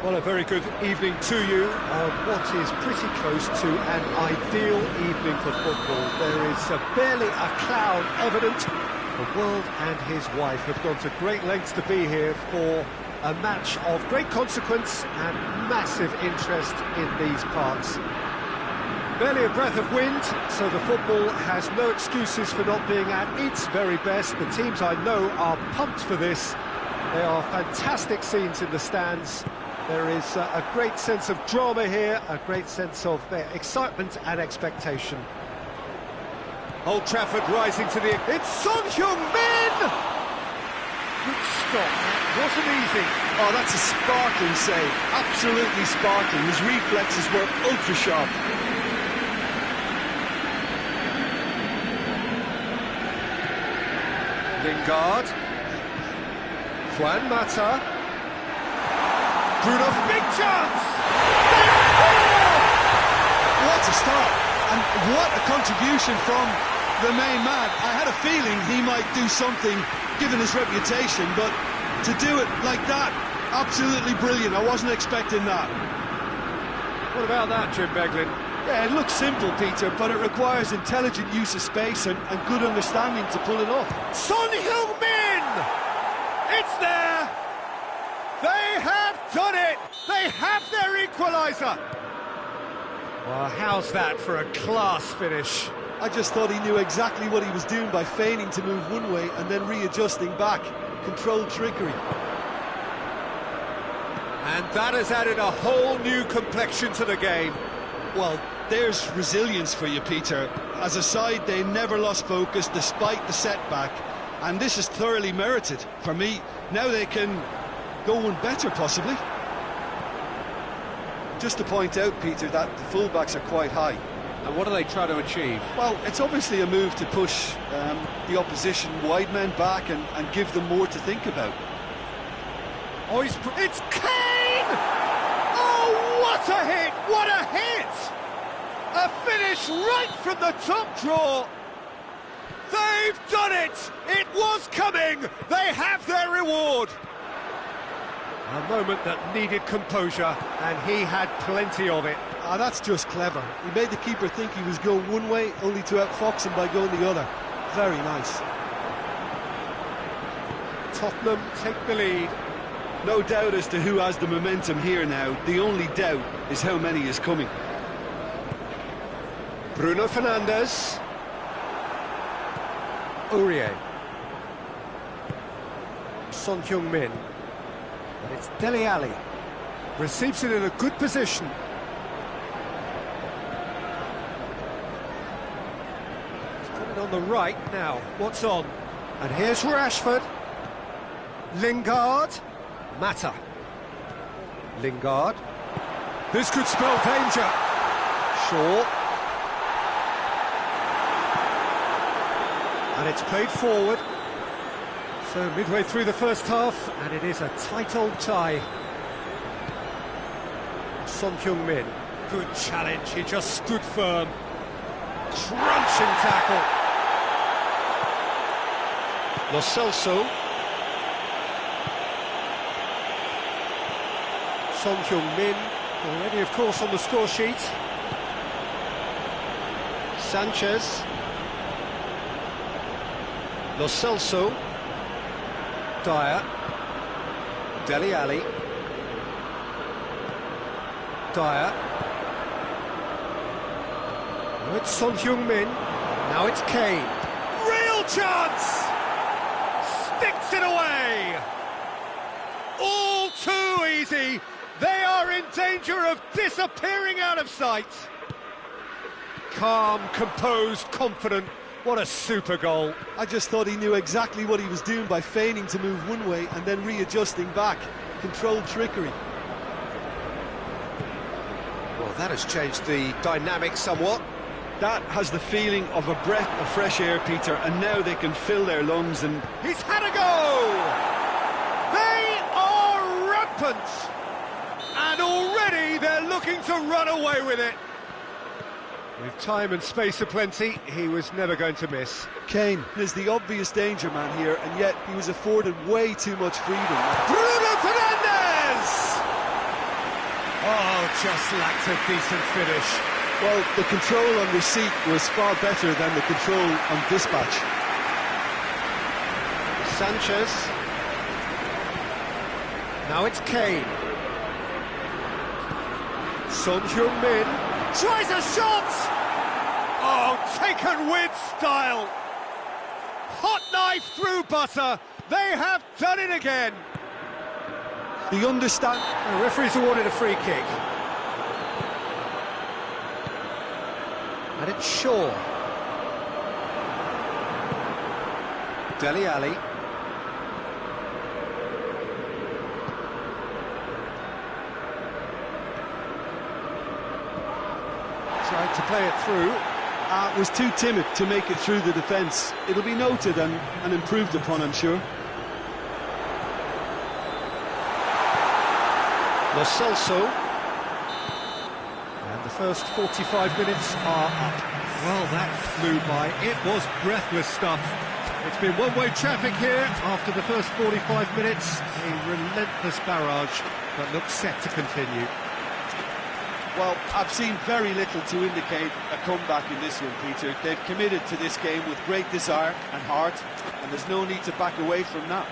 Well, a very good evening to you on what is pretty close to an ideal evening for football. There is barely a cloud evident. The world and his wife have gone to great lengths to be here for a match of great consequence and massive interest in these parts. Barely a breath of wind, so the football has no excuses for not being at its very best. The teams I know are pumped for this. There are fantastic scenes in the stands. There is a great sense of drama here, a great sense of excitement and expectation. Old Trafford rising to the... It's Son Heung-min! Good stop, wasn't easy. Oh, that's a sparkling save, absolutely sparkling. His reflexes were ultra-sharp. Lingard. Juan Mata. Bruno, big chance! What a start, and what a contribution from the main man. I had a feeling he might do something, given his reputation, but to do it like that, absolutely brilliant. I wasn't expecting that. What about that, Jim Beglin? Yeah, it looks simple, Peter, but it requires intelligent use of space and good understanding to pull it off. Son Heung-min! It's there! They have done it! They have their equaliser! Well, how's that for a class finish? I just thought he knew exactly what he was doing by feigning to move one way and then readjusting back. Controlled trickery. And that has added a whole new complexion to the game. Well, there's resilience for you, Peter. As a side, they never lost focus despite the setback, and this is thoroughly merited. For me, now they can go one better, possibly. Just to point out, Peter, that the fullbacks are quite high. And what are they trying to achieve? Well, it's obviously a move to push the opposition wide men back and give them more to think about. Oh, it's Kane! Oh, what a hit! What a hit! A finish right from the top draw. They've done it! It was coming! They have their reward! A moment that needed composure, and he had plenty of it. Ah, that's just clever. He made the keeper think he was going one way, only to outfox him by going the other. Very nice. Tottenham take the lead. No doubt as to who has the momentum here now. The only doubt is how many is coming. Bruno Fernandes. Aurier. Son Heung-min. And it's Dele Alli. Receives it in a good position. He's put it on the right now. What's on? And here's Rashford. Lingard. Mata. Lingard. This could spell danger. Shaw. And it's played forward. So midway through the first half, and it is a tight old tie. Son Heung-min. Good challenge, he just stood firm. Crunching tackle. Lo Celso. Son Heung-min, already of course on the score sheet. Sanchez. Lo Celso. Dyer. Dele Alli. Dyer. Now it's Son Heung-min. Now it's Kane. Real chance! Sticks it away! All too easy! They are in danger of disappearing out of sight. Calm, composed, confident. What a super goal. I just thought he knew exactly what he was doing by feigning to move one way and then readjusting back. Controlled trickery. Well, that has changed the dynamic somewhat. That has the feeling of a breath of fresh air, Peter, and now they can fill their lungs and... He's had a go! They are rampant! And already they're looking to run away with it. With time and space aplenty, he was never going to miss. Kane is the obvious danger man here, and yet he was afforded way too much freedom. Bruno Fernandes! Oh, just lacked a decent finish. Well, the control on receipt was far better than the control on dispatch. Sanchez. Now it's Kane. Son Heung-min tries a shot! Oh, taken with style! Hot knife through butter. They have done it again. The understand. The referee's awarded a free kick. And it's Shaw. Dele Alli. Tried to play it through. Was too timid to make it through the defence. It'll be noted and improved upon, I'm sure. Lo Celso. And the first 45 minutes are up. Well, that flew by. It was breathless stuff. It's been one-way traffic here after the first 45 minutes. A relentless barrage that looks set to continue. Well, I've seen very little to indicate a comeback in this one, Peter. They've committed to this game with great desire and heart, and there's no need to back away from that.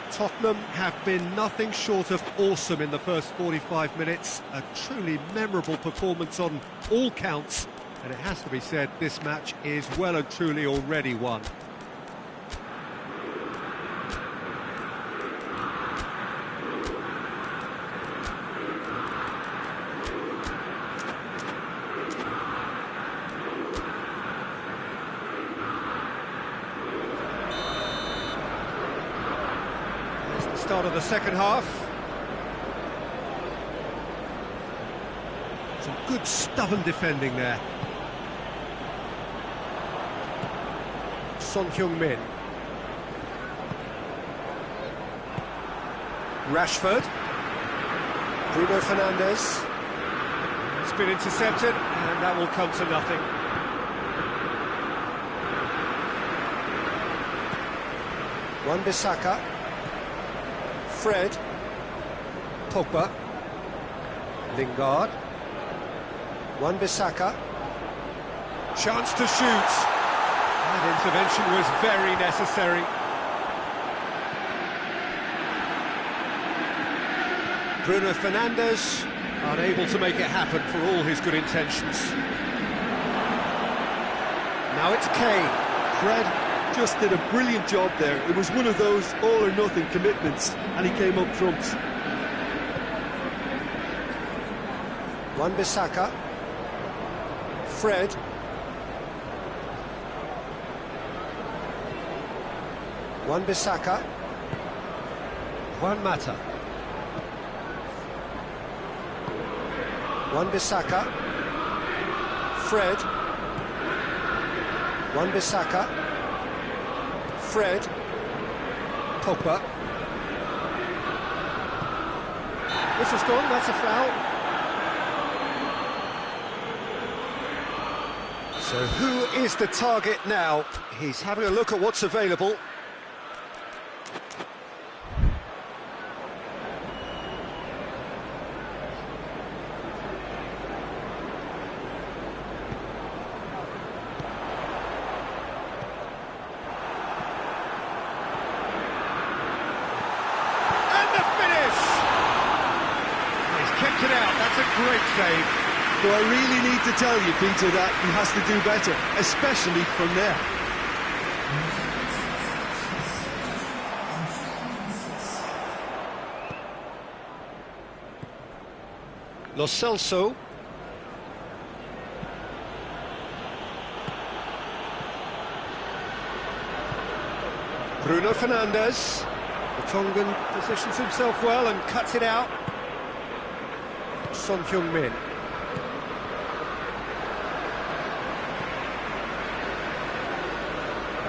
Tottenham have been nothing short of awesome in the first 45 minutes. A truly memorable performance on all counts. And it has to be said, this match is well and truly already won. Start of the second half. Some good stubborn defending there. Son Heung-min. Rashford. Bruno Fernandes. It's been intercepted, and that will come to nothing. Wan-Bissaka. Fred, Pogba, Lingard, Wan-Bissaka, chance to shoot. That intervention was very necessary. Bruno Fernandes, unable to make it happen for all his good intentions. Now it's Kane. Fred just did a brilliant job there. It was one of those all-or-nothing commitments, and he came up trumps. Wan-Bissaka. Fred. Wan-Bissaka. Juan Mata. Wan-Bissaka. Fred. Wan-Bissaka. Fred, Pogba. Whistle's gone, that's a foul. So who is the target now? He's having a look at what's available. Kept it out, that's a great save. Do I really need to tell you, Peter, that he has to do better, especially from there? Lo Celso. Bruno Fernandes. The Tongan positions himself well and cuts it out. Son Heung-min.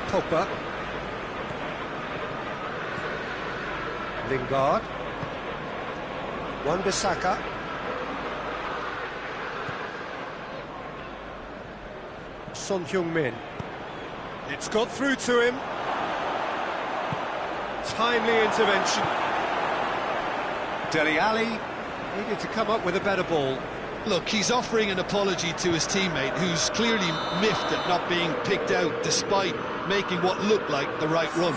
Pogba. Lingard. Wan-Bissaka. Son Heung-min. It's got through to him. Timely intervention. Dele Alli Needed to come up with a better ball. Look, he's offering an apology to his teammate, who's clearly miffed at not being picked out despite making what looked like the right run.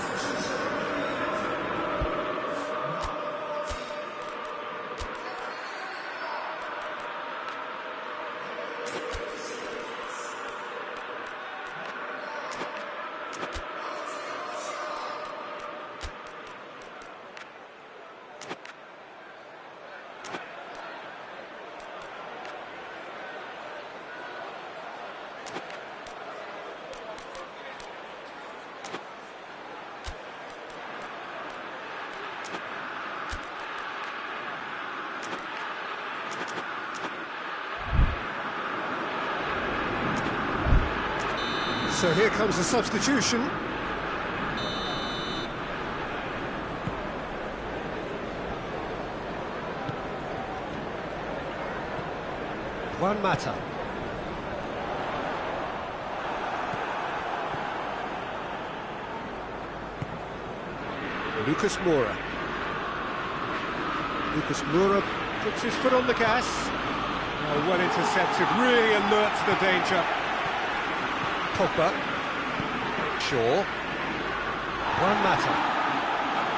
So here comes the substitution. Juan Mata. Lucas Moura. Lucas Moura puts his foot on the gas. Oh, well intercepted, really alert to the danger. Pogba. Shaw. Juan Mata.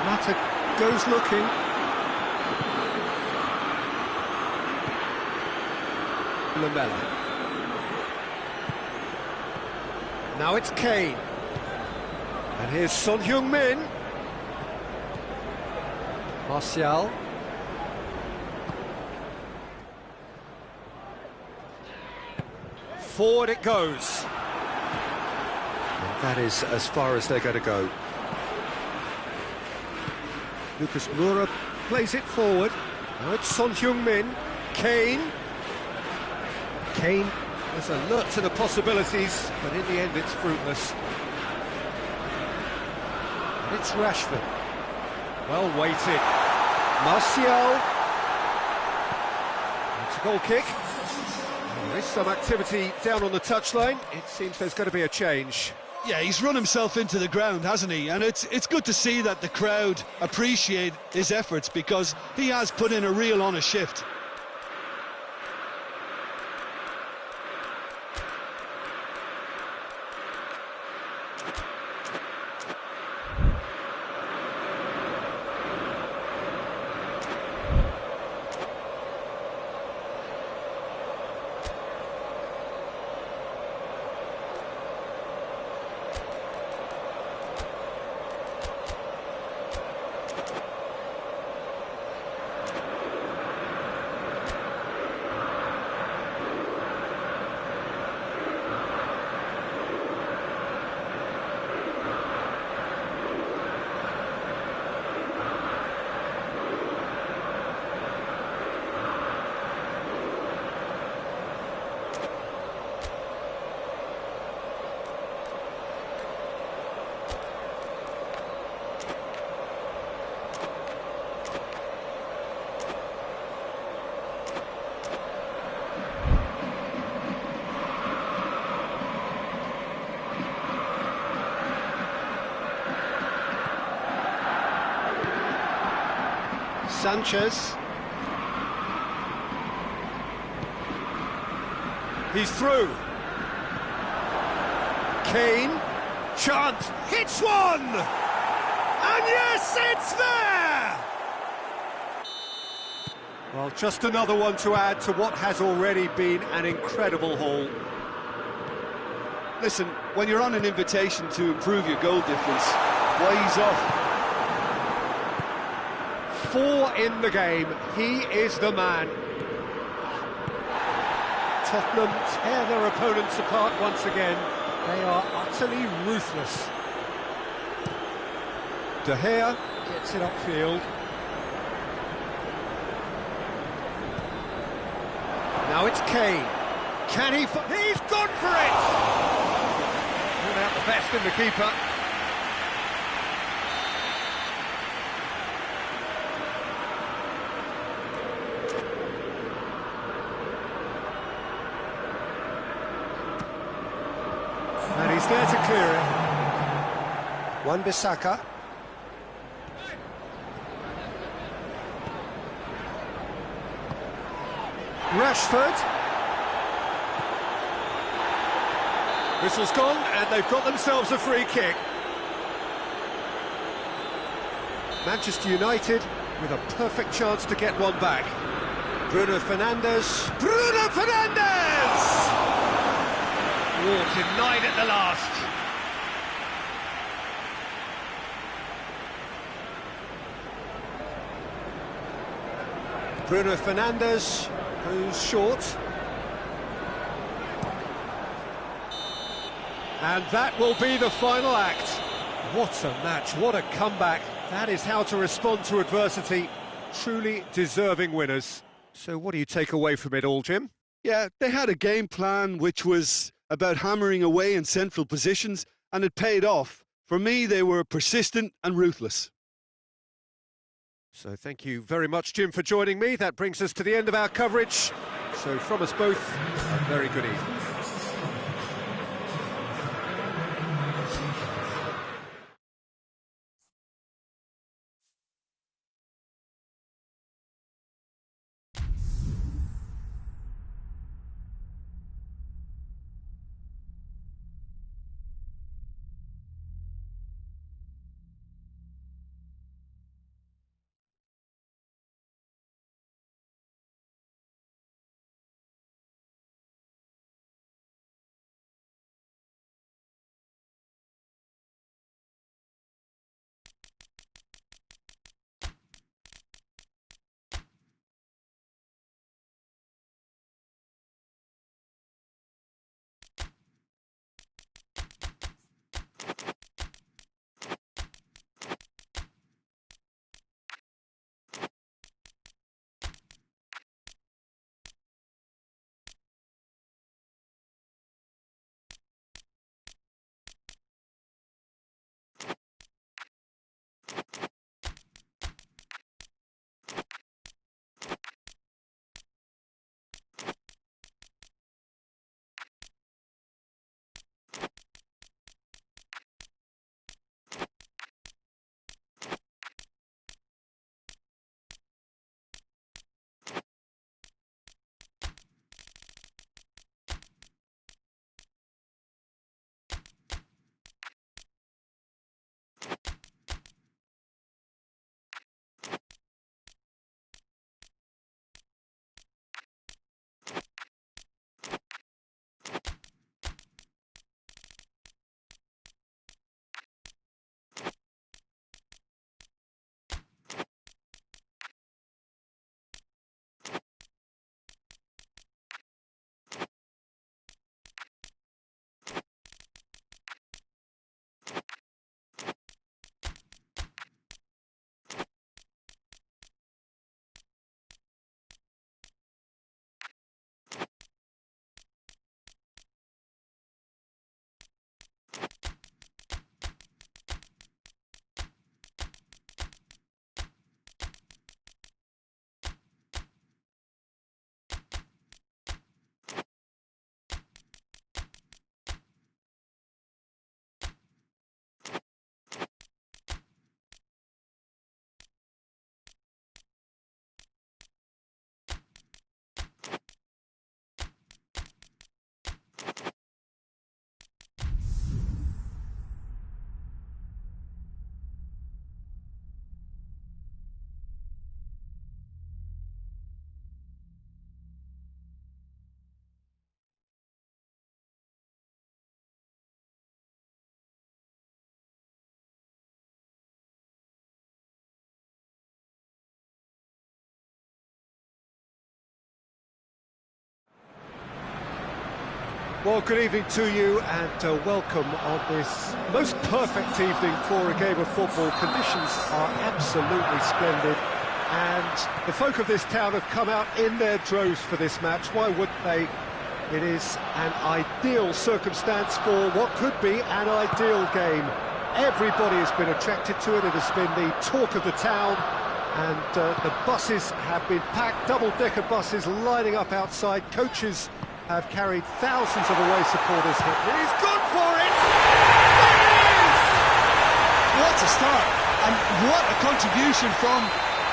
Mata goes looking. Lamela. Now it's Kane. And here's Son Heung-min. Martial. Forward it goes. And that is as far as they're going to go. Lucas Moura plays it forward. Now it's Son Heung-min. Kane. Kane is alert to the possibilities, but in the end it's fruitless. It's Rashford. Well weighted. Martial. It's a goal kick. There is some activity down on the touchline. It seems there's going to be a change. Yeah, he's run himself into the ground, hasn't he? And it's good to see that the crowd appreciate his efforts, because he has put in a real honest shift. Sanchez. He's through. Kane. Chance. Hits one! And yes, it's there! Well, just another one to add to what has already been an incredible haul. Listen, when you're on an invitation to improve your goal difference, why he's off? 4 in the game, he is the man. Tottenham tear their opponents apart once again. They are utterly ruthless. De Gea gets it upfield. Now it's Kane. Can he... He's gone for it! Bring out the best in the keeper. And he's there to clear it. Wan-Bissaka. Rashford. Whistle's gone, and they've got themselves a free kick. Manchester United with a perfect chance to get one back. Bruno Fernandes. Bruno Fernandes! Oh, denied at the last. Bruno Fernandes, who's short. And that will be the final act. What a match, what a comeback. That is how to respond to adversity. Truly deserving winners. So what do you take away from it all, Jim? Yeah, they had a game plan which was about hammering away in central positions, and it paid off. For me, they were persistent and ruthless. So thank you very much, Jim, for joining me. That brings us to the end of our coverage. So from us both, a very good evening. Well, good evening to you and welcome on this most perfect evening for a game of football. Conditions are absolutely splendid and the folk of this town have come out in their droves for this match. Why wouldn't they? It is an ideal circumstance for what could be an ideal game. Everybody has been attracted to it. It has been the talk of the town and the buses have been packed, double-decker buses lining up outside. Coaches have carried thousands of away supporters here. He's gone for it! There it is! What a start, and what a contribution from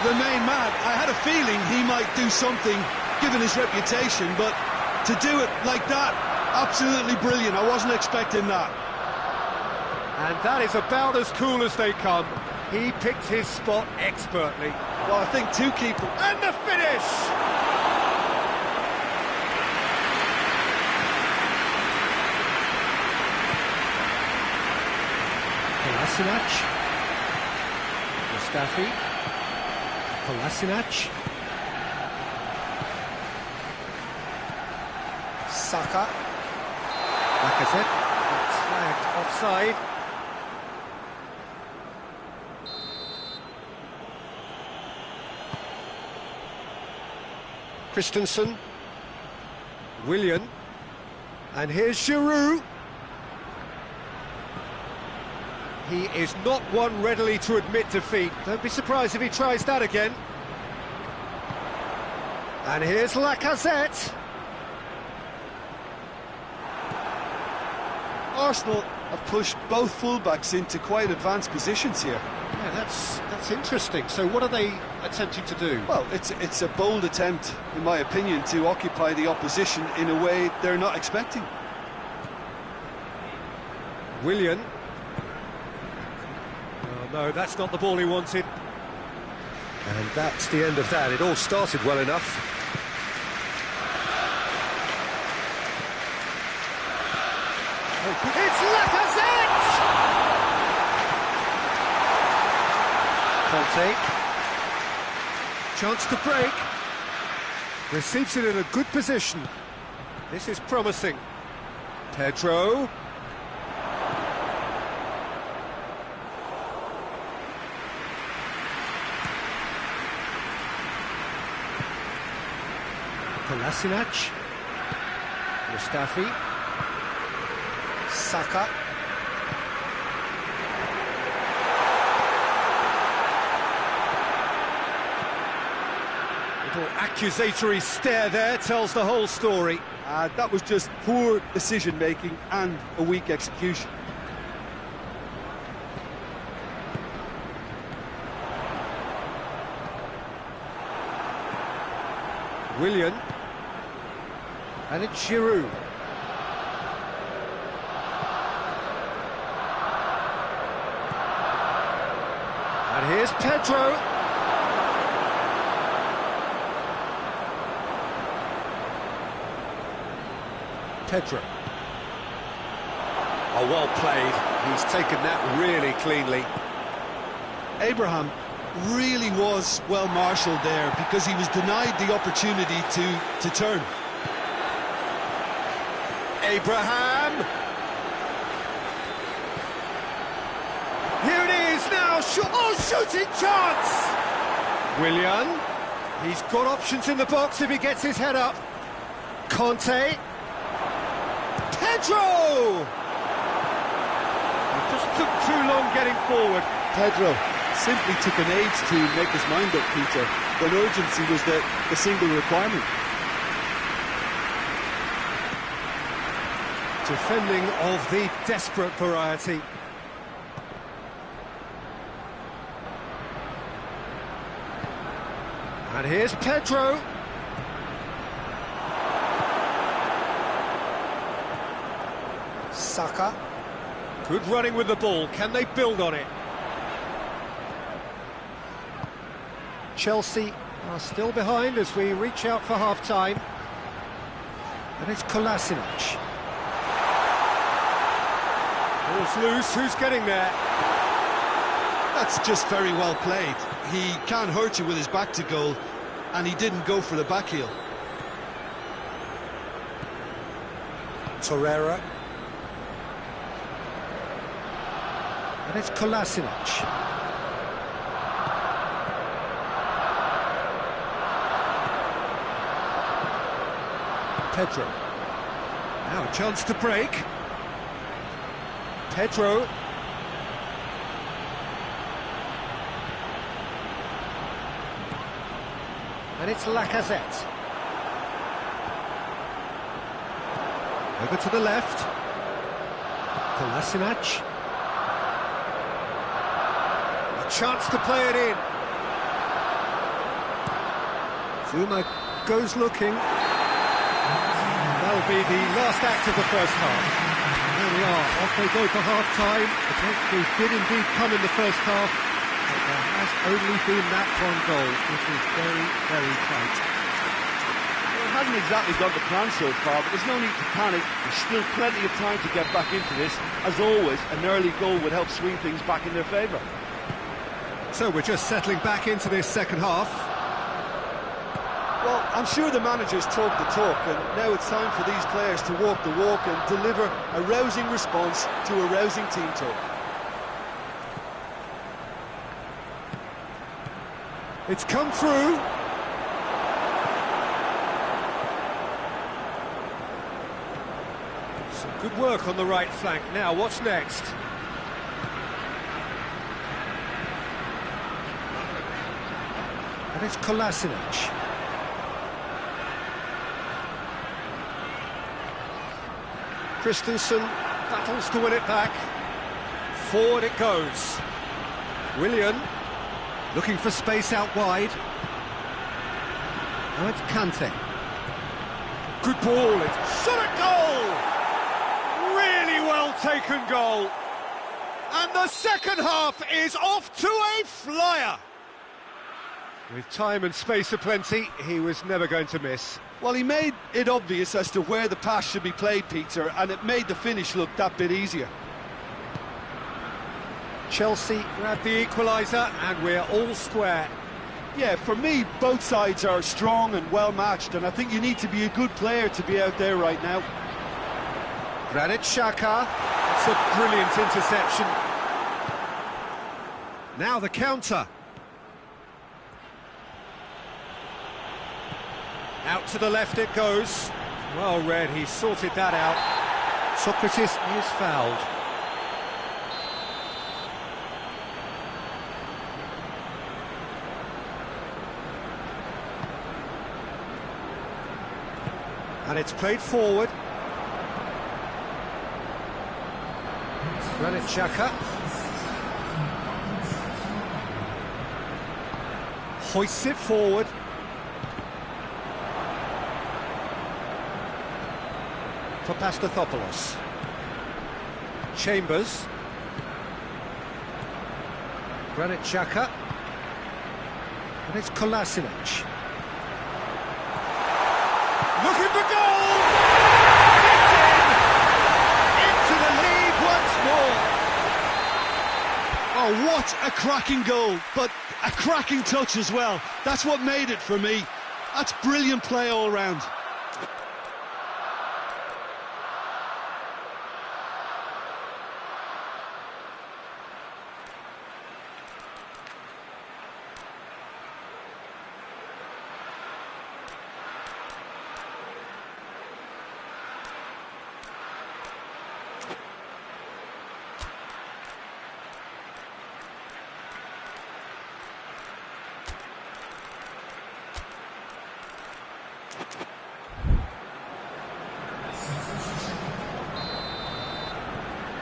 the main man. I had a feeling he might do something, given his reputation, but to do it like that, absolutely brilliant. I wasn't expecting that. And that is about as cool as they come. He picked his spot expertly. Well, I think two keepers. And the finish! Kolasinac. Mustafi. Kolasinac. Saka. Lacazette. It's flagged offside. Christensen. Willian. And here's Giroud. He is not one readily to admit defeat. Don't be surprised if he tries that again. And here's Lacazette. Arsenal have pushed both fullbacks into quite advanced positions here. Yeah, that's interesting. So what are they attempting to do? Well, it's a bold attempt, in my opinion, to occupy the opposition in a way they're not expecting. Willian. Oh, no, that's not the ball he wanted. And that's the end of that. It all started well enough. It's Lacazette! Conte. Chance to break. Receives it in a good position. This is promising. Pedro. Kolasinac. Mustafi. Saka. Little accusatory stare there tells the whole story. That was just poor decision-making and a weak execution. Willian. And it's Giroud. And here's Pedro. Pedro. Oh, well played. He's taken that really cleanly. Abraham really was well marshalled there because he was denied the opportunity to turn. Abraham. Here it is now. Shooting chance. Willian. He's got options in the box if he gets his head up. Conte. Pedro. It just took too long getting forward. Pedro simply took an age to make his mind up, Peter, when urgency was the single requirement. Defending of the desperate variety. And here's Pedro. Saka. Good running with the ball. Can they build on it? Chelsea are still behind as we reach out for half-time. And it's Kolasinac. Ball's loose. Who's getting there? That's just very well played. He can't hurt you with his back to goal, and he didn't go for the back heel. Torreira. And it's Kolasinac. Pedro. Now a chance to break. Pedro. And it's Lacazette. Over to the left. Kolasinac. A chance to play it in. Zuma goes looking. That'll be the last act of the first half. There we are, off they go for half-time. The breakthrough did indeed come in the first half, but there has only been that one goal, which is very, very tight. Well, it hasn't exactly gone to plan so far, but there's no need to panic. There's still plenty of time to get back into this. As always, an early goal would help swing things back in their favour. So we're just settling back into this second half. Well, I'm sure the manager's talked the talk, and now it's time for these players to walk the walk and deliver a rousing response to a rousing team talk. It's come through. Some good work on the right flank. Now, what's next? And it's Kolasinac. Christensen battles to win it back. Forward it goes. Willian looking for space out wide. Now it's Kante. Good ball, it's shot at goal! Really well taken goal. And the second half is off to a flyer. With time and space aplenty, he was never going to miss. Well, he made it obvious as to where the pass should be played, Peter, and it made the finish look that bit easier. Chelsea grabbed the equaliser, and we're all square. Yeah, for me, both sides are strong and well-matched, and I think you need to be a good player to be out there right now. Granit Xhaka, it's a brilliant interception. Now the counter. Out to the left it goes. Well read, he sorted that out. Sokratis is fouled. And it's played forward. Granit Xhaka. Hoists it forward. For Pastathopoulos. Chambers. Granit Xhaka. And it's Kolasinac. Looking for goal! It's in! Into the lead once more! Oh, what a cracking goal, but a cracking touch as well. That's what made it for me. That's brilliant play all round.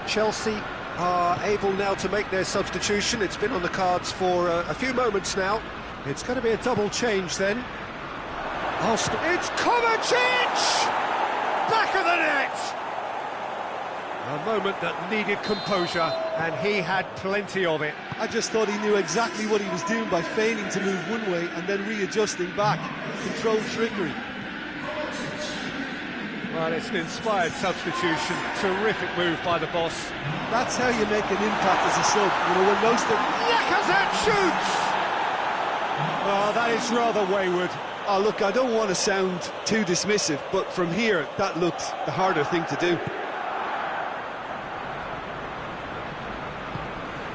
Chelsea are able now to make their substitution. It's been on the cards for a few moments now. It's going to be a double change then. Arsenal. It's Kovacic! Back of the net! A moment that needed composure, and he had plenty of it. I just thought he knew exactly what he was doing by feigning to move one way and then readjusting back. Controlled trickery. Well, it's an inspired substitution. Terrific move by the boss. That's how you make an impact as a sub. You know, when most of... Lacazette shoots! Oh, that is rather wayward. Oh, look, I don't want to sound too dismissive, but from here, that looked the harder thing to do.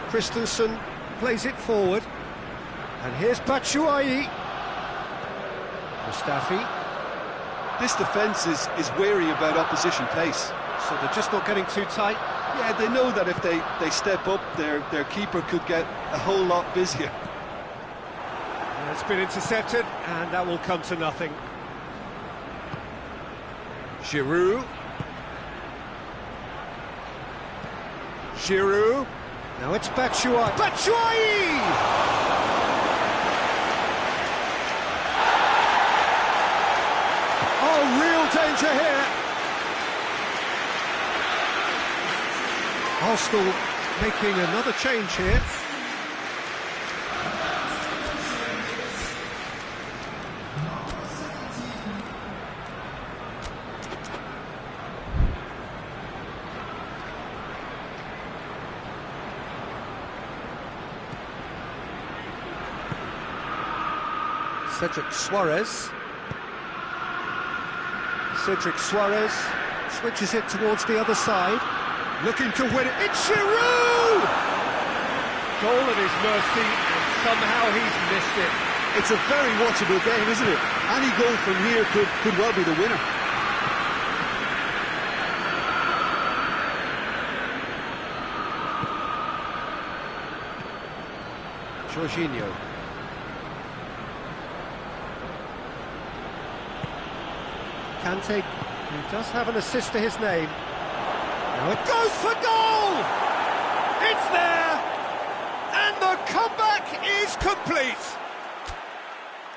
Christensen plays it forward. And here's Batshuayi. Mustafi. This defence is wary about opposition pace. So they're just not getting too tight? Yeah, they know that if they step up, their keeper could get a whole lot busier. It's been intercepted, and that will come to nothing. Giroud. Giroud. Now it's Batshuayi. Batshuayi! real danger here. Arsenal making another change here. Cedric Suarez. Cedric Suarez switches it towards the other side. Looking to win it. It's Giroud! Goal at his mercy, and somehow he's missed it. It's a very watchable game, isn't it? Any goal from here could well be the winner. Jorginho. Kante, who does have an assist to his name. Now it goes for goal! It's there! And the comeback is complete!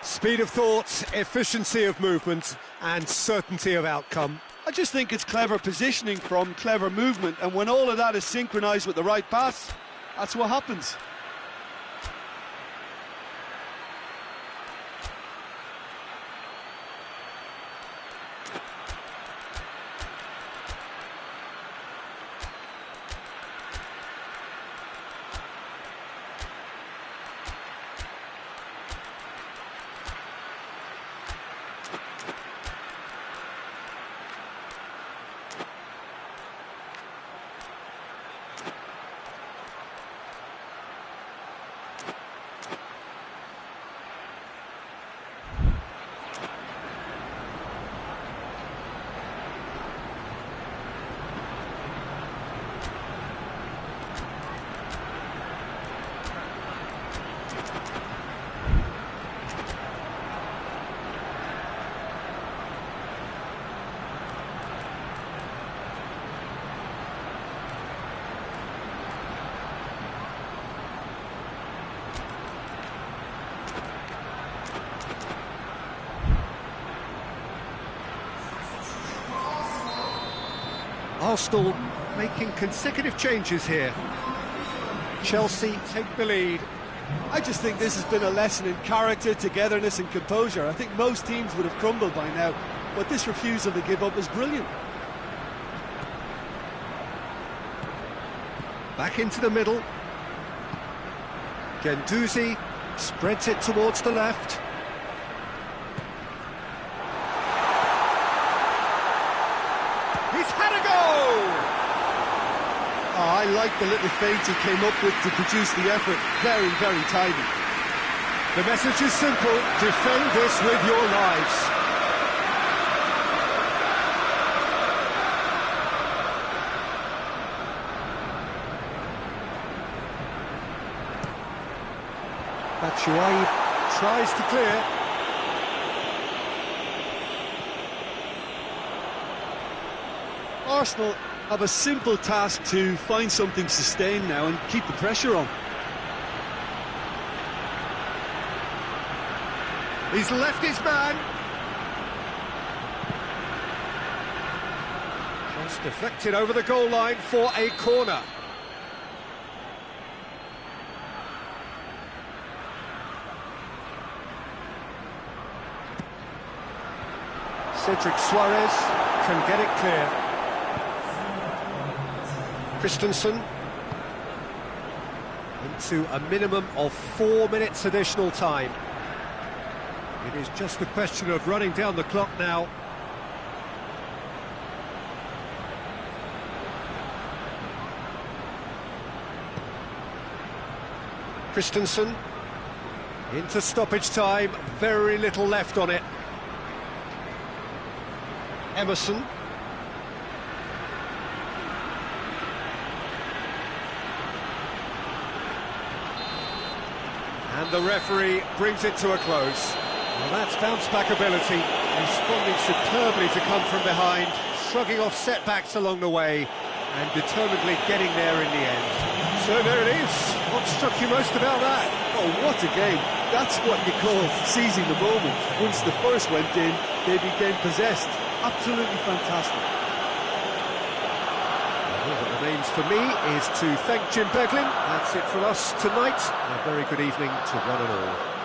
Speed of thought, efficiency of movement, and certainty of outcome. I just think it's clever positioning from clever movement, and when all of that is synchronised with the right pass, that's what happens. Arsenal making consecutive changes here. Chelsea take the lead. I just think this has been a lesson in character, togetherness and composure. I think most teams would have crumbled by now, but this refusal to give up is brilliant. Back into the middle. Guendouzi spreads it towards the left. He's had a goal! Oh, I like the little feint he came up with to produce the effort. Very, very tidy. The message is simple: defend this with your lives. Batshuayi tries to clear. Arsenal have a simple task to find something sustained now and keep the pressure on. He's left his man. Just deflected over the goal line for a corner. Cedric Suarez can get it clear. Christensen into a minimum of 4 minutes additional time. It is just a question of running down the clock now. Christensen into stoppage time, very little left on it. Emerson. And the referee brings it to a close. Well, that's bounce-back ability, responding superbly to come from behind, shrugging off setbacks along the way, and determinedly getting there in the end. So there it is. What struck you most about that? Oh, what a game. That's what you call seizing the moment. Once the first went in, they became possessed. Absolutely fantastic. All that remains for me is to thank Jim Beglin. That's it from us tonight. A very good evening to one and all.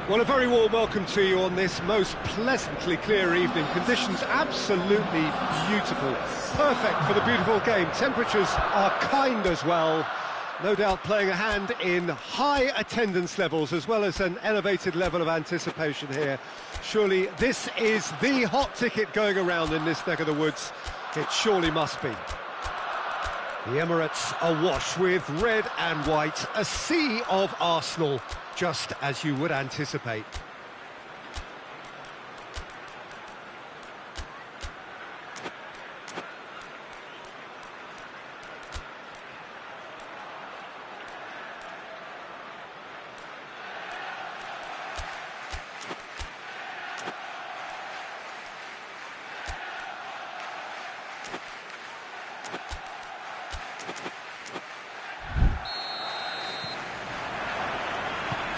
Well, a very warm welcome to you on this most pleasantly clear evening. Conditions absolutely beautiful. Perfect for the beautiful game. Temperatures are kind as well. No doubt playing a hand in high attendance levels as well as an elevated level of anticipation here. Surely this is the hot ticket going around in this neck of the woods. It surely must be. The Emirates awash with red and white, a sea of Arsenal, just as you would anticipate.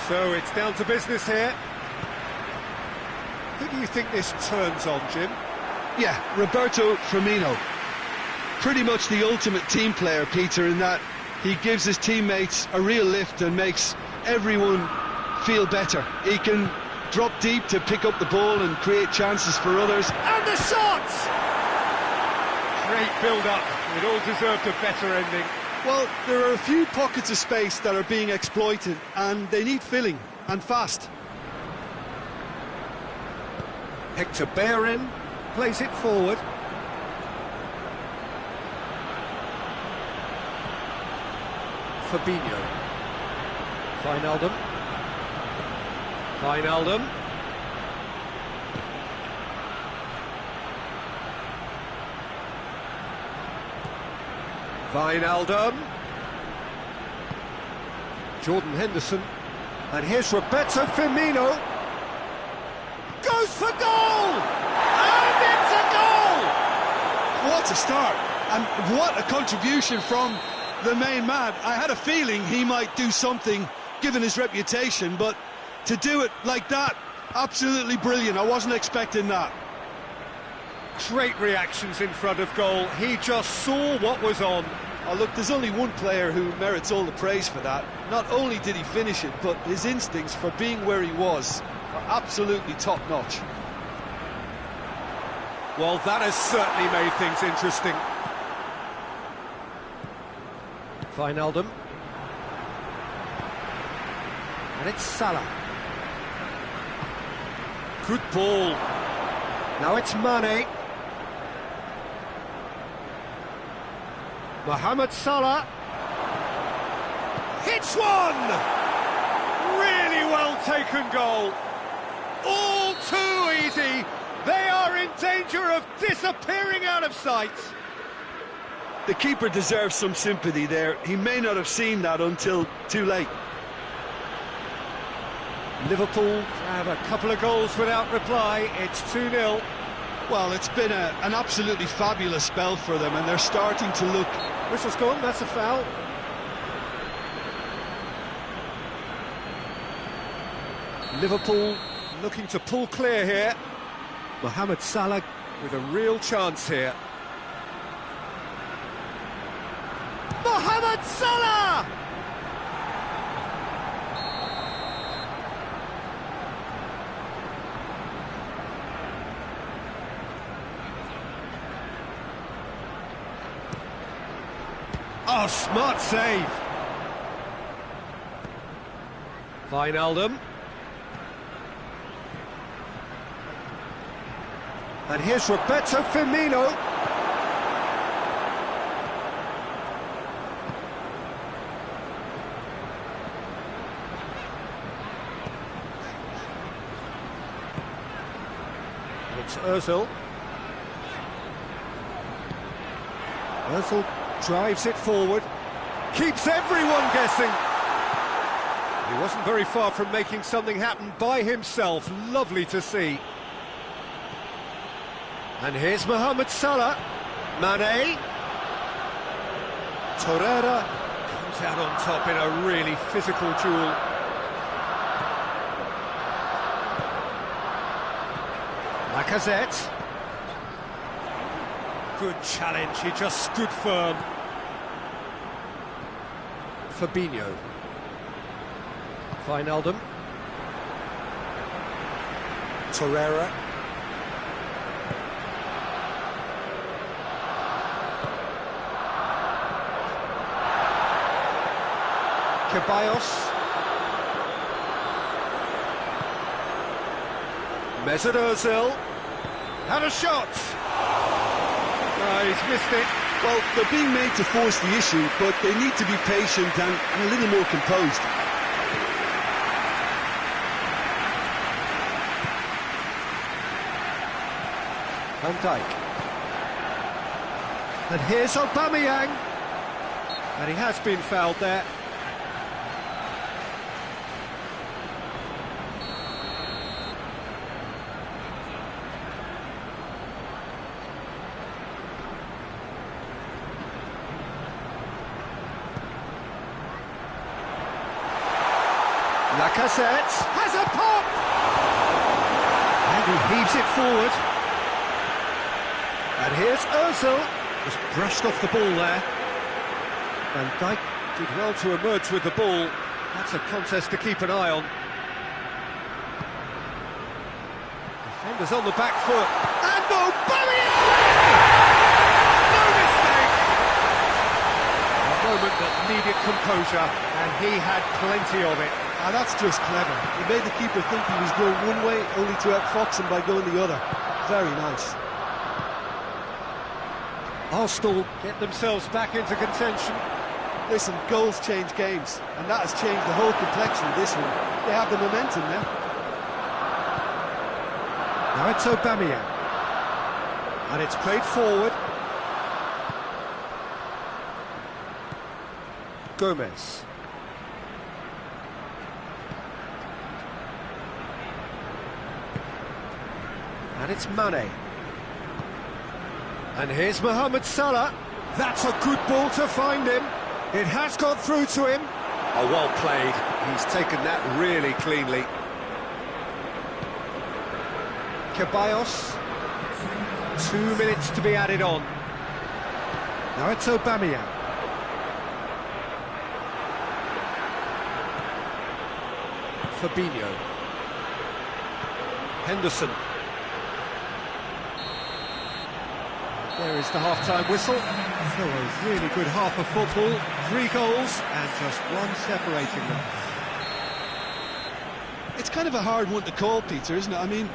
So it's down to business here. Who do you think this turns on, Jim? Yeah, Roberto Firmino. Pretty much the ultimate team player, Peter, in that he gives his teammates a real lift and makes everyone feel better. He can drop deep to pick up the ball and create chances for others. And the shots! Great build-up. It all deserved a better ending. Well, there are a few pockets of space that are being exploited, and they need filling, and fast. Hector Bellerin plays it forward. Fabinho. Wijnaldum. Wijnaldum. Wijnaldum. Jordan Henderson. And here's Roberto Firmino. Goes for goal! And it's a goal! What a start, and what a contribution from the main man. I had a feeling he might do something, given his reputation, but to do it like that, absolutely brilliant. I wasn't expecting that. Great reactions in front of goal. He just saw what was on. Oh, look, there's only one player who merits all the praise for that. Not only did he finish it, but his instincts for being where he was are absolutely top-notch. Well, that has certainly made things interesting. Wijnaldum. And it's Salah. Good ball. Now it's Mane. Mohamed Salah. Hits one! Really well taken goal. All too easy. They are in danger of disappearing out of sight. The keeper deserves some sympathy there. He may not have seen that until too late. Liverpool have a couple of goals without reply. It's 2-0. Well, it's been an absolutely fabulous spell for them, and they're starting to look... Whistle's gone, that's a foul. Liverpool looking to pull clear here. Mohamed Salah with a real chance here. Mohamed Salah! Oh, smart save. Wijnaldum. And here's Roberto Firmino. It's Ozil. Ozil drives it forward, keeps everyone guessing. He wasn't very far from making something happen by himself. Lovely to see. And here's Mohamed Salah. Mane. Torreira comes out on top in a really physical duel. Lacazette. Good challenge, he just stood firm. Fabinho. Wijnaldum. Torreira. Ceballos. Mesut Ozil. And a shot! No, he's missed it. Well, they're being made to force the issue, but they need to be patient and a little more composed. Van Dijk. And here's Aubameyang. And he has been fouled there. Lacazette has a pop! And he heaves it forward. And here's Ozil. Just brushed off the ball there. Van Dijk did well to emerge with the ball. That's a contest to keep an eye on. Defenders on the back foot. And Aubameyang! No mistake! A moment that needed composure, and he had plenty of it. And that's just clever. He made the keeper think he was going one way, only to outfox him by going the other. Very nice. Arsenal get themselves back into contention. Listen, goals change games, and that has changed the whole complexion of this one. They have the momentum now. Now it's Aubameyang. And it's played forward. Gomez. And it's Mane. And here's Mohamed Salah. That's a good ball to find him. It has got through to him. Oh, well played. He's taken that really cleanly. Ceballos. 2 minutes to be added on. Now it's Aubameyang. Fabinho. Henderson. There is the half-time whistle. So a really good half of football. 3 goals and just one separating them. It's kind of a hard one to call, Peter, isn't it? I mean,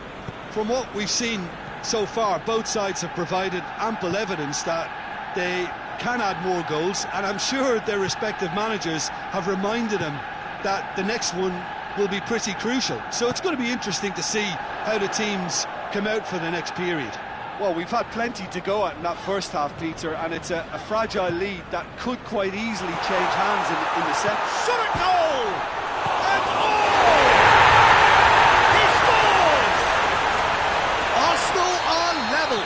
from what we've seen so far, both sides have provided ample evidence that they can add more goals, and I'm sure their respective managers have reminded them that the next one will be pretty crucial. So it's going to be interesting to see how the teams come out for the next period. Well, we've had plenty to go at in that first half, Peter, and it's a fragile lead that could quite easily change hands in the set. Shot at goal! And he scores! Arsenal are level.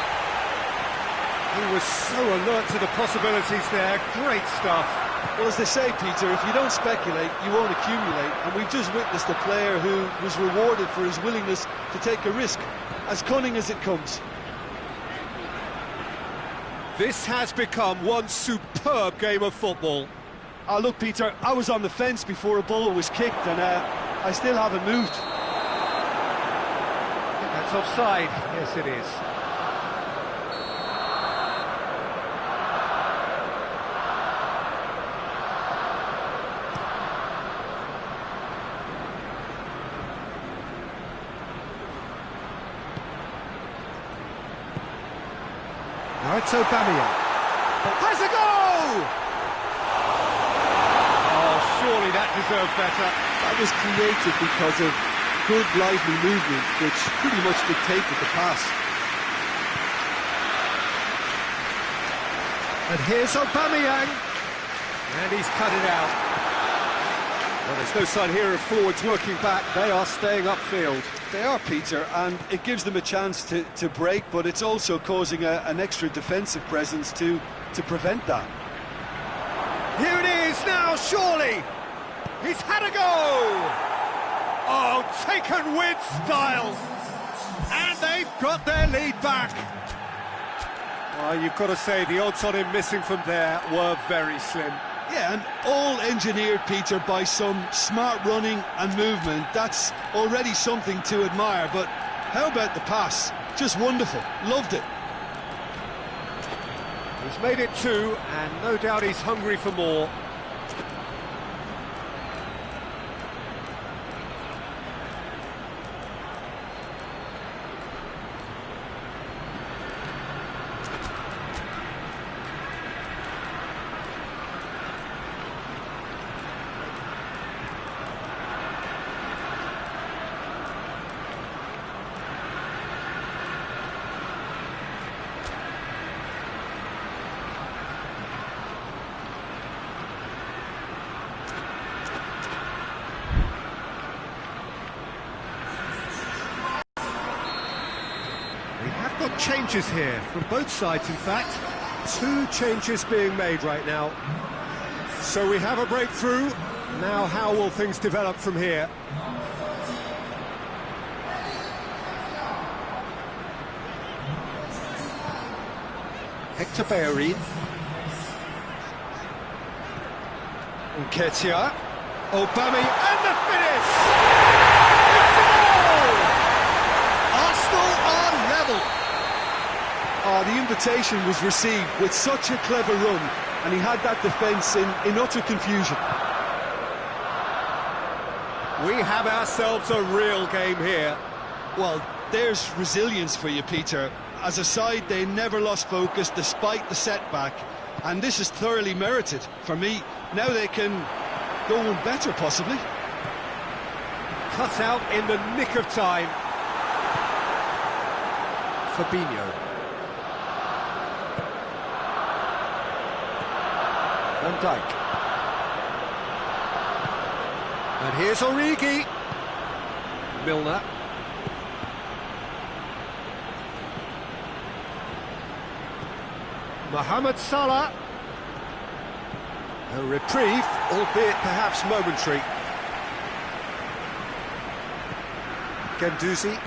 He was so alert to the possibilities there. Great stuff. Well, as they say, Peter, if you don't speculate, you won't accumulate, and we've just witnessed a player who was rewarded for his willingness to take a risk, as cunning as it comes. This has become one superb game of football. Look, Peter, I was on the fence before a ball was kicked, and I still haven't moved. That's offside. Yes, it is. Now it's Aubameyang. Has a goal! Oh, surely that deserved better. That was created because of good, lively movement, which pretty much dictated the pass. And here's Aubameyang. And he's cut it out. Well, there's no sign here of forwards working back. They are staying upfield. They are, Peter, and it gives them a chance to break, but it's also causing an extra defensive presence to prevent that. Here it is now, surely! He's had a go! Oh, taken with style! And they've got their lead back! Well, you've got to say, the odds on him missing from there were very slim. Yeah, and all engineered, Peter, by some smart running and movement. That's already something to admire, but How about the pass? Just wonderful. Loved it. He's made it 2, and no doubt he's hungry for more. We have got changes here, from both sides in fact. 2 changes being made right now. So we have a breakthrough. Now how will things develop from here? Hector Bellerin. Nketiah. Aubameyang, and the finish! It's a goal! Arsenal are level. The invitation was received with such a clever run, and he had that defence in utter confusion. We have ourselves a real game here. Well, there's resilience for you, Peter. As a side, they never lost focus despite the setback, and this is thoroughly merited for me. Now they can go on better, possibly. Cut out in the nick of time. Fabinho. Van Dijk. And here's Origi. Milner. Mohamed Salah. A reprieve, albeit perhaps momentary. Guendouzi.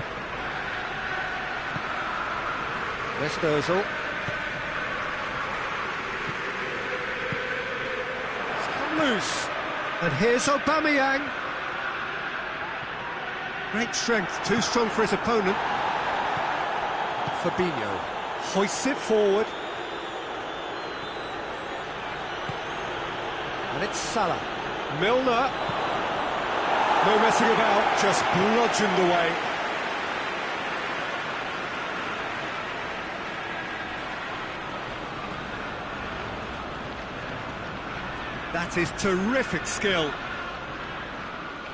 West Ozil. It's come loose. And here's Aubameyang. Great strength, too strong for his opponent. Fabinho hoists it forward. And it's Salah. Milner. No messing about, just bludgeoned away. That is terrific skill.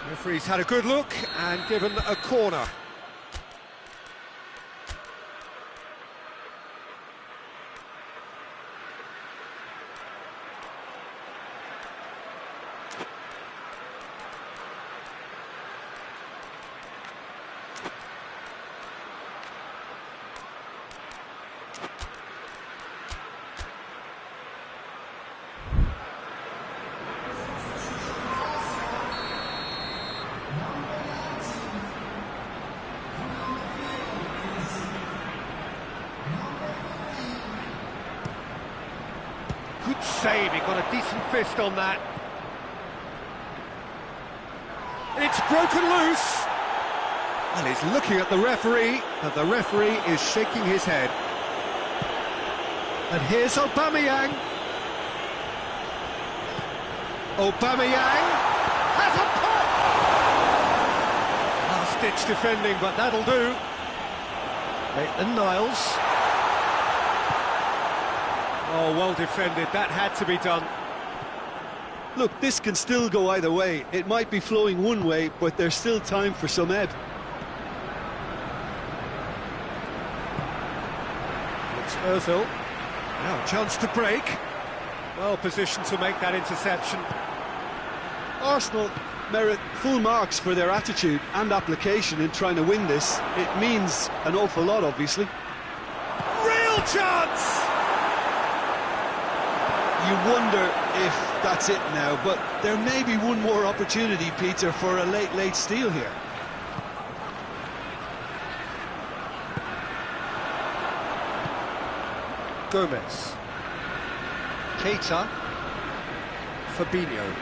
Referee's had a good look and given a corner. Good save, he got a decent fist on that. It's broken loose. And he's looking at the referee, and the referee is shaking his head. And here's Aubameyang. Aubameyang has a pop! Last-ditch defending, but that'll do. Maitland-Niles. Oh, well defended, that had to be done. Look, this can still go either way. It might be flowing one way, but there's still time for some ebb. It's Ozil. Now a chance to break. Well positioned to make that interception. Arsenal merit full marks for their attitude and application in trying to win this. It means an awful lot, obviously. Real chance! You wonder if that's it now, but there may be one more opportunity, Peter, for a late steal here. Gomez. Keita. Fabinho.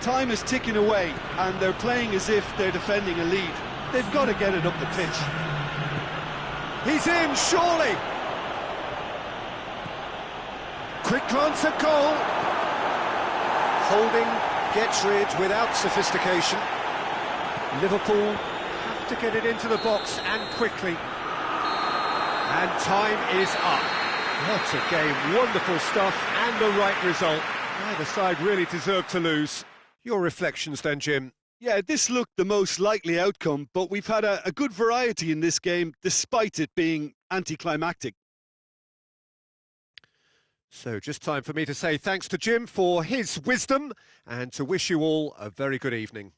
Time is ticking away, and they're playing as if they're defending a lead. They've got to get it up the pitch. He's in, surely! Quick glance at goal. Holding gets rid without sophistication. Liverpool have to get it into the box and quickly. And time is up. What a game, wonderful stuff and the right result. Neither side really deserved to lose. Your reflections then, Jim? Yeah, this looked the most likely outcome, but we've had a good variety in this game, despite it being anticlimactic. So just time for me to say thanks to Jim for his wisdom and to wish you all a very good evening.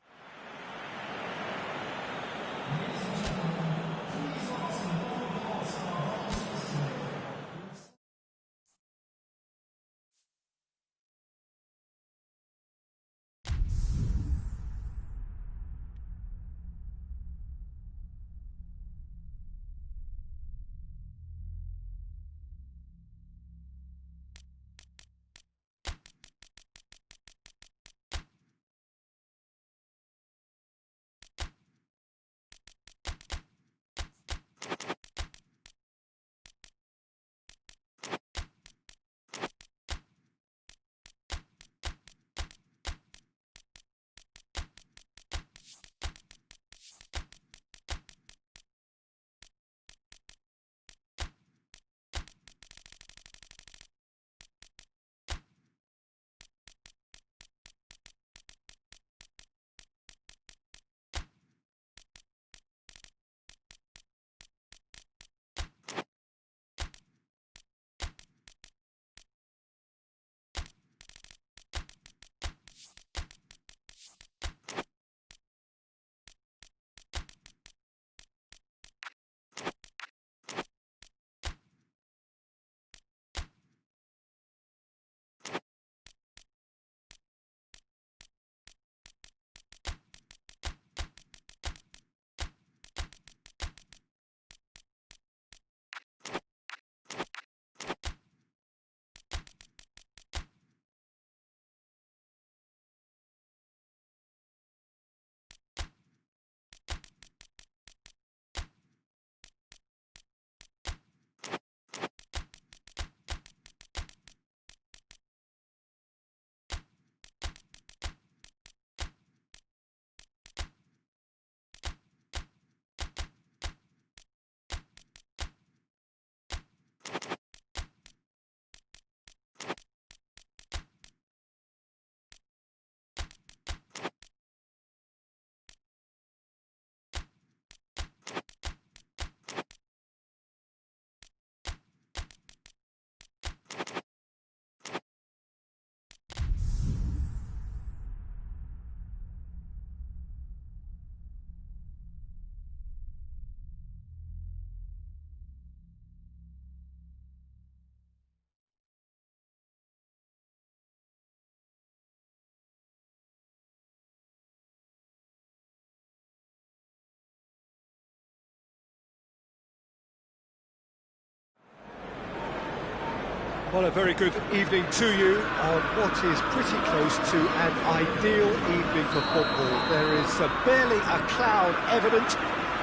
Well, a very good evening to you on what is pretty close to an ideal evening for football. There is barely a cloud evident.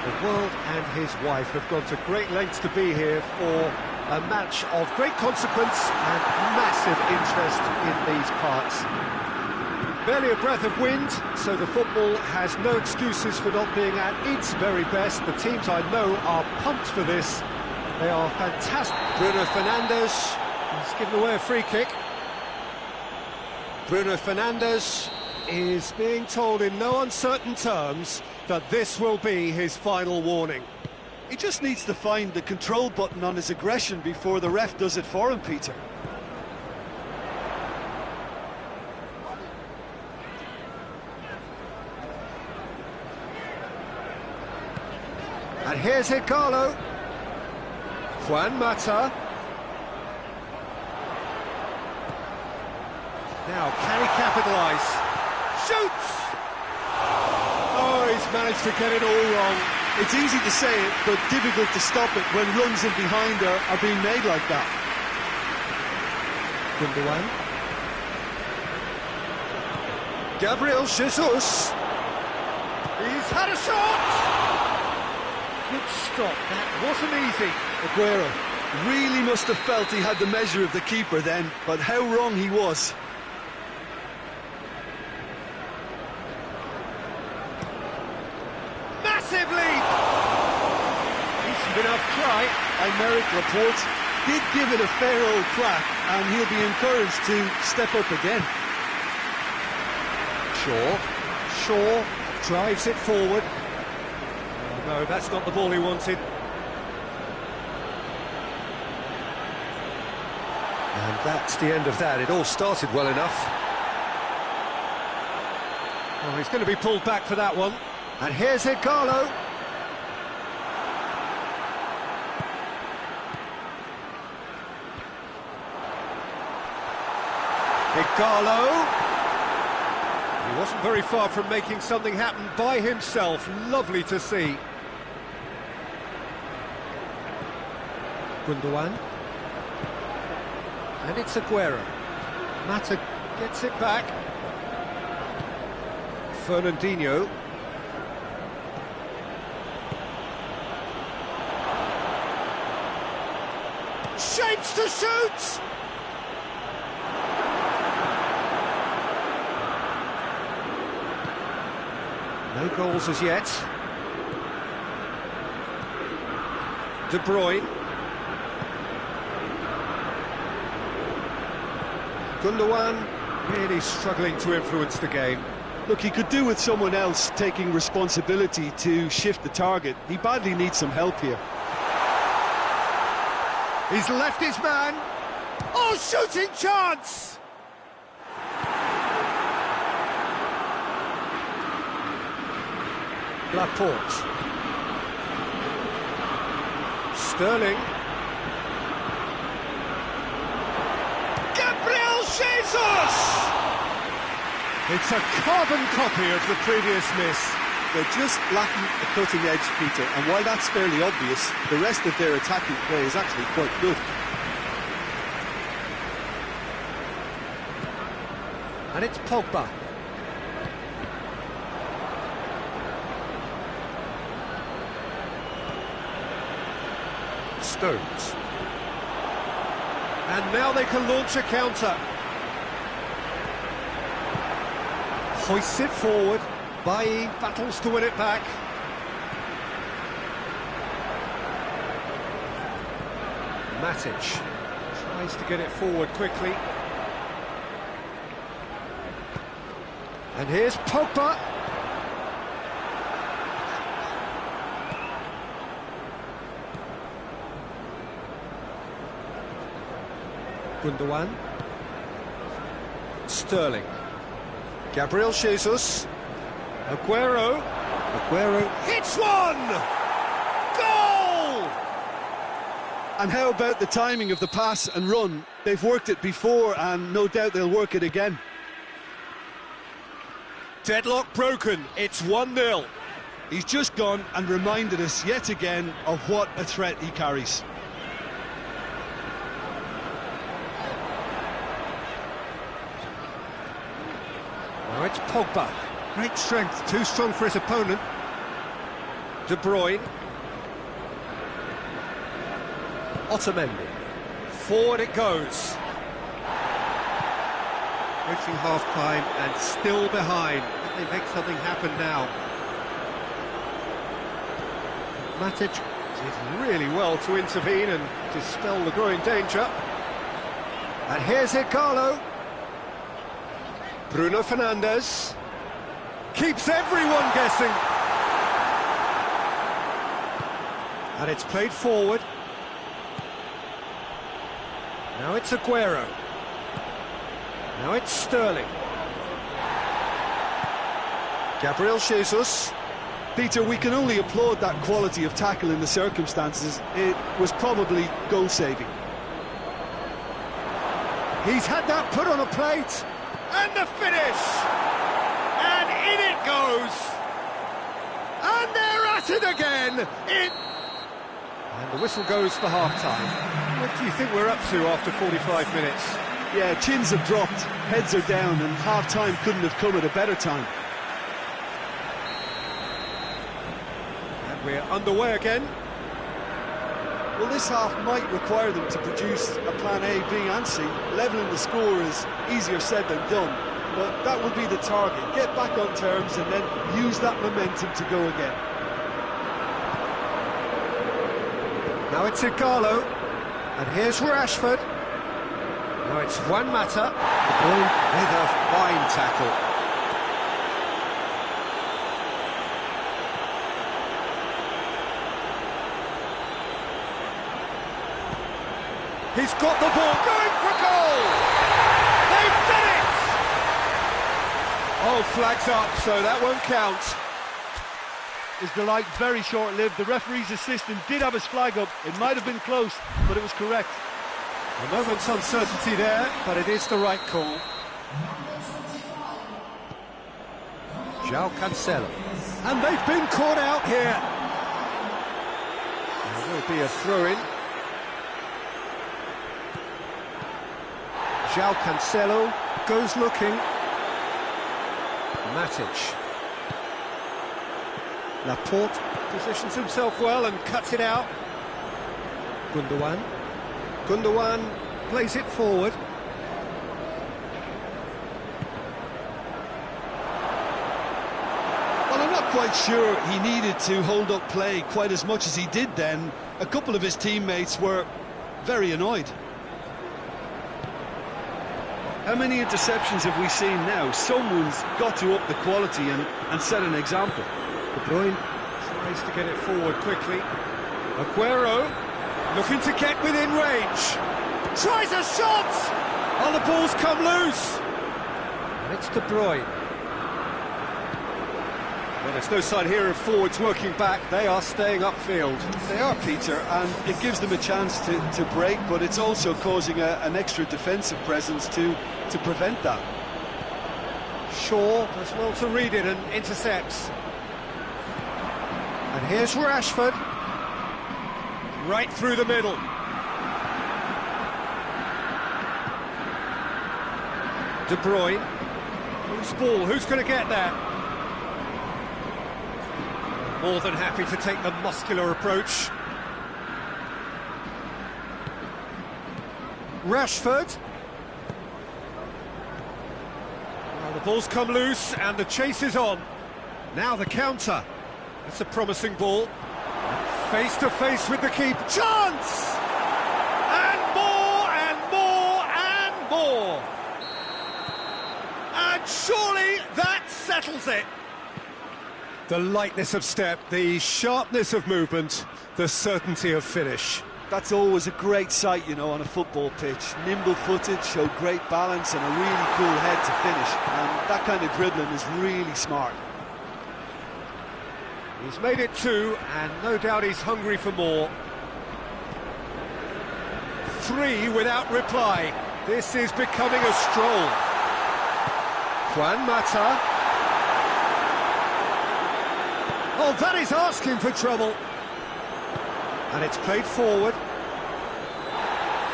The world and his wife have gone to great lengths to be here for a match of great consequence and massive interest in these parts. Barely a breath of wind, so the football has no excuses for not being at its very best. The teams I know are pumped for this. They are fantastic. Bruno Fernandes. He's given away a free kick. Bruno Fernandes is being told in no uncertain terms that this will be his final warning. He just needs to find the control button on his aggression before the ref does it for him, Peter. And here's Hikalo. Juan Mata. Now, can he capitalise? Shoots! Oh, he's managed to get it all wrong. It's easy to say it, but difficult to stop it when runs in behind are being made like that. Gundogan. Gabriel Jesus. He's had a shot! Good stop, that wasn't easy. Aguero really must have felt he had the measure of the keeper then, but how wrong he was. Massive lead! Decent enough try. Aymeric Laporte did give it a fair old crack, and he'll be encouraged to step up again. Shaw drives it forward. Oh, no, that's not the ball he wanted. And that's the end of that. It all started well enough. Oh, he's going to be pulled back for that one. And here's Ighalo. Ighalo. He wasn't very far from making something happen by himself. Lovely to see. Gundogan. And it's Aguero. Mata gets it back. Fernandinho. Shapes to shoot! No goals as yet. De Bruyne. Gundogan really struggling to influence the game. Look, he could do with someone else taking responsibility to shift the target. He badly needs some help here. He's left his man. Oh, shooting chance! Laporte. Sterling. Gabriel Jesus! It's a carbon copy of the previous miss. They're just lacking a cutting edge, Peter, and while that's fairly obvious, the rest of their attacking play is actually quite good. And it's Pogba. Stones. And now they can launch a counter. Hoists it forward. Bailly battles to win it back. Matic tries to get it forward quickly. And here's Pogba. Gundogan. Sterling. Gabriel Jesus. Aguero. Aguero hits one! Goal! And how about the timing of the pass and run? They've worked it before, and no doubt they'll work it again. Deadlock broken, it's 1-0. He's just gone and reminded us yet again of what a threat he carries. Now it's Pogba. Great strength, too strong for his opponent. De Bruyne. Otamendi. Forward it goes. Reaching half-time and still behind. Can they make something happen now? Matic did really well to intervene and dispel the growing danger. And here's Ighalo. Bruno Fernandes. Keeps everyone guessing. And it's played forward. Now it's Aguero. Now it's Sterling. Gabriel Jesus. Peter, we can only applaud that quality of tackle in the circumstances. It was probably goal-saving. He's had that put on a plate. And the finish! And in it goes! And they're at it again! And the whistle goes for half-time. What do you think we're up to after 45 minutes? Yeah, chins have dropped, heads are down, and half-time couldn't have come at a better time. And We're underway again. Well, this half might require them to produce a plan A, B and C. Levelling the score is easier said than done, but that would be the target. Get back on terms and then use that momentum to go again. Now it's Ighalo, and here's Rashford. Now it's Juan Mata, the ball with a fine tackle. He's got the ball, going for goal! They've done it! Oh, flags up, so that won't count. His delight very short-lived. The referee's assistant did have his flag up. It might have been close, but it was correct. A moment's uncertainty there, but it is the right call. João Cancelo. And they've been caught out here. There will be a throw-in. João Cancelo goes looking. Matic. Laporte positions himself well and cuts it out. Gundogan. Gundogan plays it forward. Well, I'm not quite sure he needed to hold up play quite as much as he did then. A couple of his teammates were very annoyed. How many interceptions have we seen now? Someone's got to up the quality and set an example. De Bruyne tries to get it forward quickly. Aguero looking to get within range. Tries a shot! Oh, the ball's come loose. And it's De Bruyne. Well, there's no sign here of forwards working back. They are staying upfield. They are, Peter, and it gives them a chance to break, but it's also causing an extra defensive presence to prevent that. Shaw does well to read it and intercepts. And here's Rashford. Right through the middle. De Bruyne. Loose ball, who's going to get that? More than happy to take the muscular approach. Rashford. Well, the ball's come loose and the chase is on. Now the counter. That's a promising ball. Face to face with the keeper. Chance! And more and more and more. And surely that settles it. The lightness of step, the sharpness of movement, the certainty of finish. That's always a great sight, you know, on a football pitch. Nimble-footed, showed great balance and a really cool head to finish. And that kind of dribbling is really smart. He's made it 2, and no doubt he's hungry for more. 3 without reply. This is becoming a stroll. Juan Mata. Oh, that is asking for trouble. And it's played forward.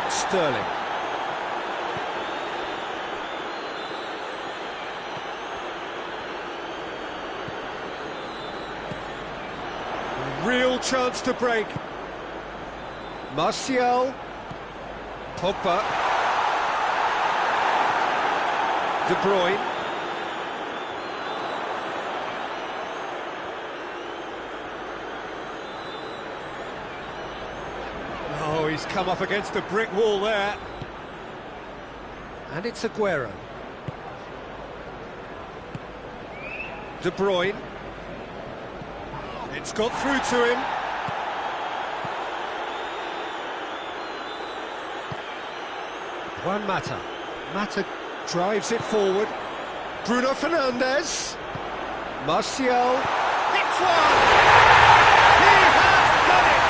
Sterling. Real chance to break. Martial. Pogba. De Bruyne. Oh, he's come up against a brick wall there. And it's Aguero. De Bruyne. It's got through to him. Juan Mata. Mata drives it forward. Bruno Fernandes. Martial. Hits one! He has done it!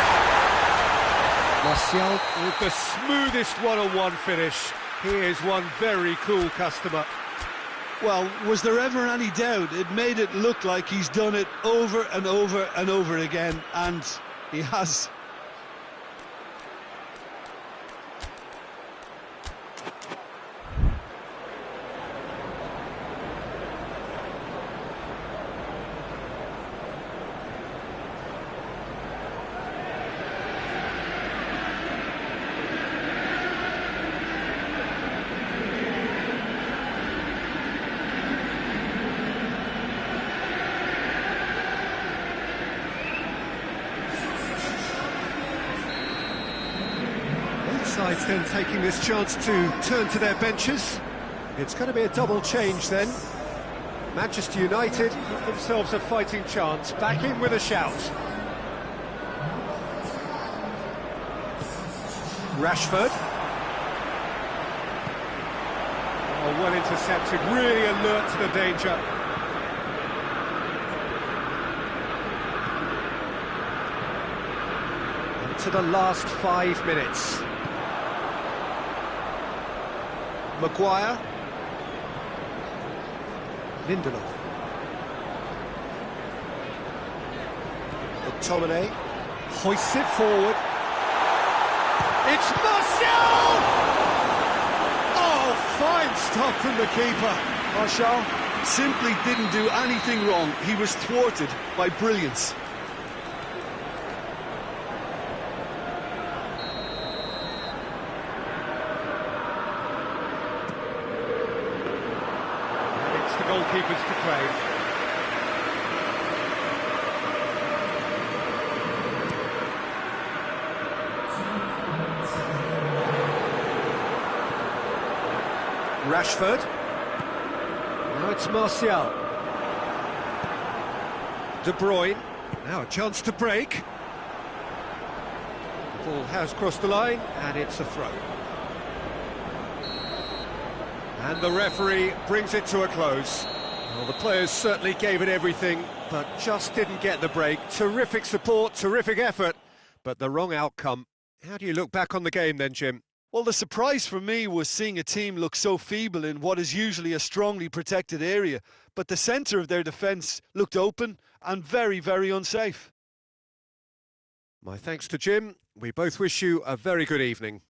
Martial with the smoothest one-on-one finish. He is one very cool customer. Well, was there ever any doubt? It made it look like he's done it over and over and over again, and he has. sides then taking this chance to turn to their benches. It's going to be a double change then. Manchester United give themselves a fighting chance, back in with a shout. Rashford. Oh, well intercepted, really alert to the danger. Into the last 5 minutes. Maguire. Lindelof. McTominay hoists it forward. It's Martial! Oh, fine stop from the keeper. Martial simply didn't do anything wrong. He was thwarted by brilliance. Goalkeepers to claim. Rashford. Now it's Martial. De Bruyne. Now a chance to break. The ball has crossed the line and it's a throw. And the referee brings it to a close. Well, the players certainly gave it everything, but just didn't get the break. Terrific support, terrific effort, but the wrong outcome. How do you look back on the game then, Jim? Well, the surprise for me was seeing a team look so feeble in what is usually a strongly protected area, but the centre of their defence looked open and very, very unsafe. My thanks to Jim. We both wish you a very good evening.